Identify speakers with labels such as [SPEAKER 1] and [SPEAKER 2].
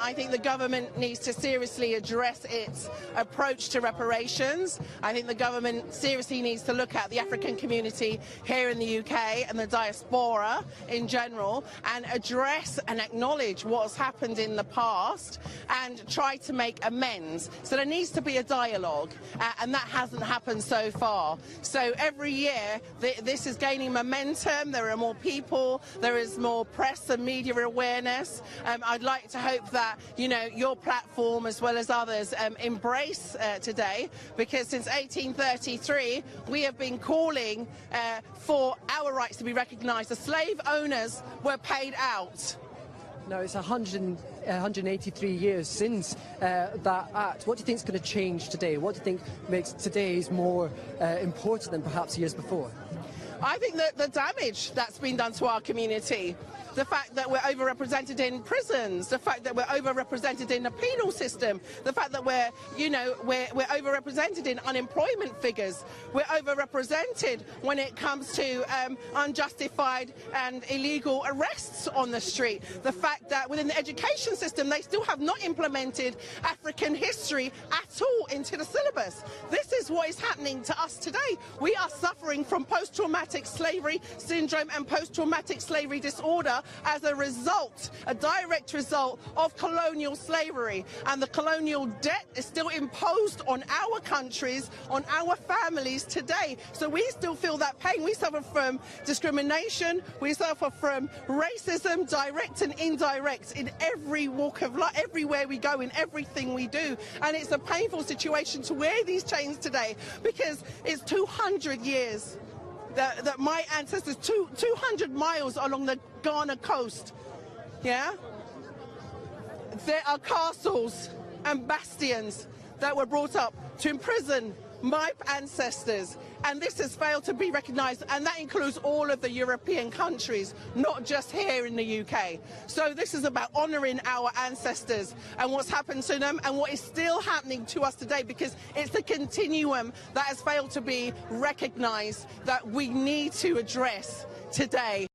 [SPEAKER 1] I think the government needs to seriously address its approach to reparations. I think the government seriously needs to look at the African community here in the UK and the diaspora in general and address and acknowledge what's happened in the past and try to make amends. So there needs to be a dialogue, and that hasn't happened so far. So every year this is gaining momentum. There are more people, there is more press and media awareness. I'd like to hope that your platform as well as others embrace today, because since 1833 we have been calling for our rights to be recognised. The slave owners were paid out.
[SPEAKER 2] Now it's 183 years since that act. What do you think is going to change today? What do you think makes today's more important than perhaps years before?
[SPEAKER 1] I think that the damage that's been done to our community, the fact that we're overrepresented in prisons, the fact that we're overrepresented in the penal system, the fact that we're overrepresented in unemployment figures, we're overrepresented when it comes to unjustified and illegal arrests on the street, the fact that within the education system they still have not implemented African history at all into the syllabus. This is what is happening to us today. We are suffering from post-traumatic slavery syndrome and post-traumatic slavery disorder as a result, a direct result of colonial slavery, and the colonial debt is still imposed on our countries, on our families today. So we still feel that pain. We suffer from discrimination, we suffer from racism, direct and indirect, in every walk of life, everywhere we go, in everything we do. And it's a painful situation to wear these chains today, because it's 200 years that my ancestors, 200 miles along the Ghana coast, there are castles and bastions that were brought up to imprison my ancestors, and this has failed to be recognised, and that includes all of the European countries, not just here in the UK. So this is about honouring our ancestors and what's happened to them and what is still happening to us today, because it's the continuum that has failed to be recognised that we need to address today.